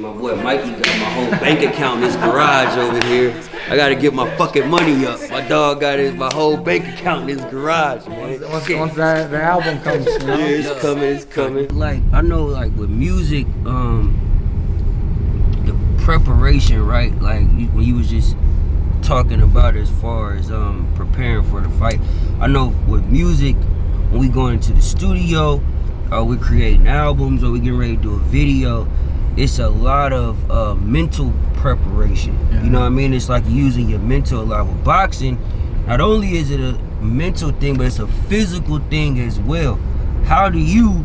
My boy Mikey got my whole bank account in his garage over here. I gotta get my fucking money up. My dog got my whole bank account in his garage, man. Once the album comes, you know? Yeah, it's coming. Like, I know, like, with music, the preparation, right? Like, when you was just talking about as far as preparing for the fight. I know with music, when we go into the studio, or we creating albums, or we getting ready to do a video, it's a lot of mental preparation. Yeah. You know what I mean? It's like using your mental a lot. With boxing, not only is it a mental thing, but it's a physical thing as well. How do you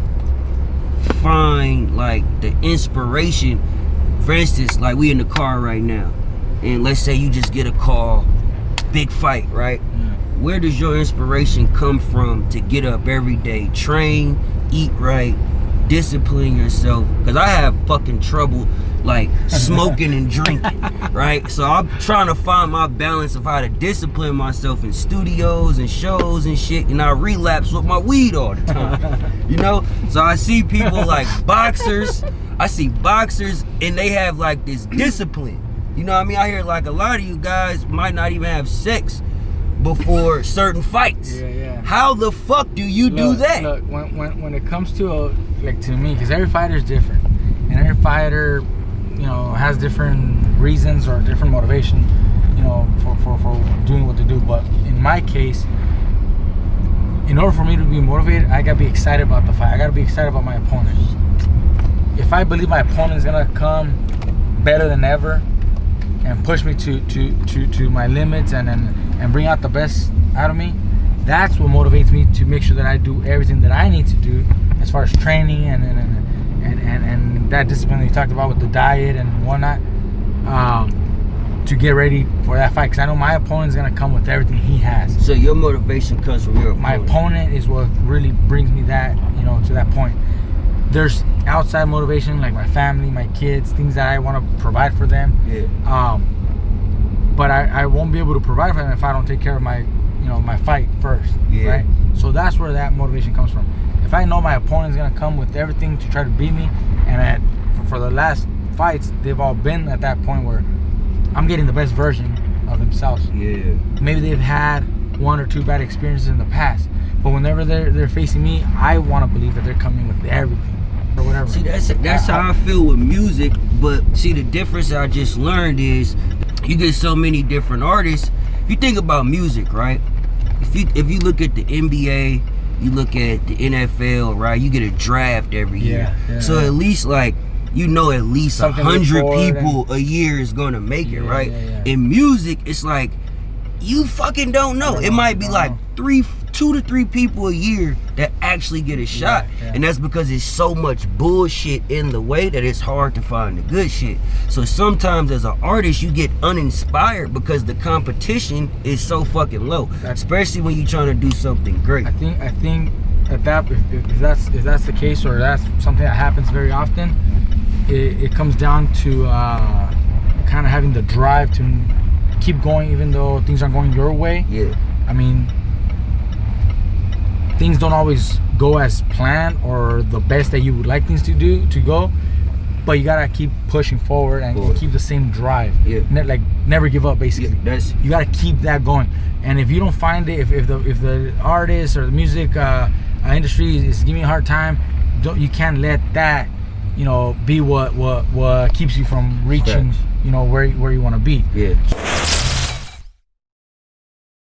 find like the inspiration? For instance, like we in the car right now, and let's say you just get a call, big fight, right? Yeah. Where does your inspiration come from to get up every day, train, eat right, discipline yourself? Because I have fucking trouble like smoking and drinking, right? So I'm trying to find my balance of how to discipline myself in studios and shows and shit, and I relapse with my weed all the time, you know? So I see people like boxers, and they have like this discipline. You know what I mean? I hear like a lot of you guys might not even have sex before certain fights. Yeah. How the fuck do you do that? Look, when it comes to like to me, because every fighter is different, and every fighter, you know, has different reasons or different motivation, you know, for doing what they do. But in my case, in order for me to be motivated, I gotta be excited about the fight. I gotta be excited about my opponent. If I believe my opponent is gonna come better than ever and push me to my limits and bring out the best out of me, that's what motivates me to make sure that I do everything that I need to do as far as training and that discipline that you talked about with the diet and whatnot, to get ready for that fight. Because I know my opponent's gonna come with everything he has. So your motivation comes from your opponent. My opponent is what really brings me that, you know, to that point. There's outside motivation like my family, my kids, things that I want to provide for them. Yeah. But I won't be able to provide for them if I don't take care of my, you know, my fight first. Yeah. Right. So that's where that motivation comes from. If I know my opponent's gonna come with everything to try to beat me, and for the last fights they've all been at that point where I'm getting the best version of themselves. Yeah. Maybe they've had one or two bad experiences in the past, but whenever they're facing me, I want to believe that they're coming with everything. Or whatever. See, that's how I feel with music. But see, the difference I just learned is you get so many different artists. If you think about music, right? If you look at the NBA, you look at the NFL, right? You get a draft every year. Yeah, so at least like, you know, at least 100 people a year is gonna make it, right? Yeah. In music, it's like you fucking don't know. It might be like 2 to 3 people a year that actually get a shot. Yeah. And that's because there's so much bullshit in the way that it's hard to find the good shit. So sometimes as an artist, you get uninspired because the competition is so fucking low, especially when you're trying to do something great. I think at that, if that's the case, or that's something that happens very often, it comes down to kind of having the drive to keep going even though things aren't going your way. Yeah. I mean, things don't always go as planned or the best that you would like things to go, but you gotta keep pushing forward and keep the same drive. Yeah. Like never give up, basically. Yeah, you gotta keep that going. And if you don't find it, if the artist or the music industry is giving you a hard time, you can't let that, you know, be what keeps you from reaching, you know, where you want to be. Yeah.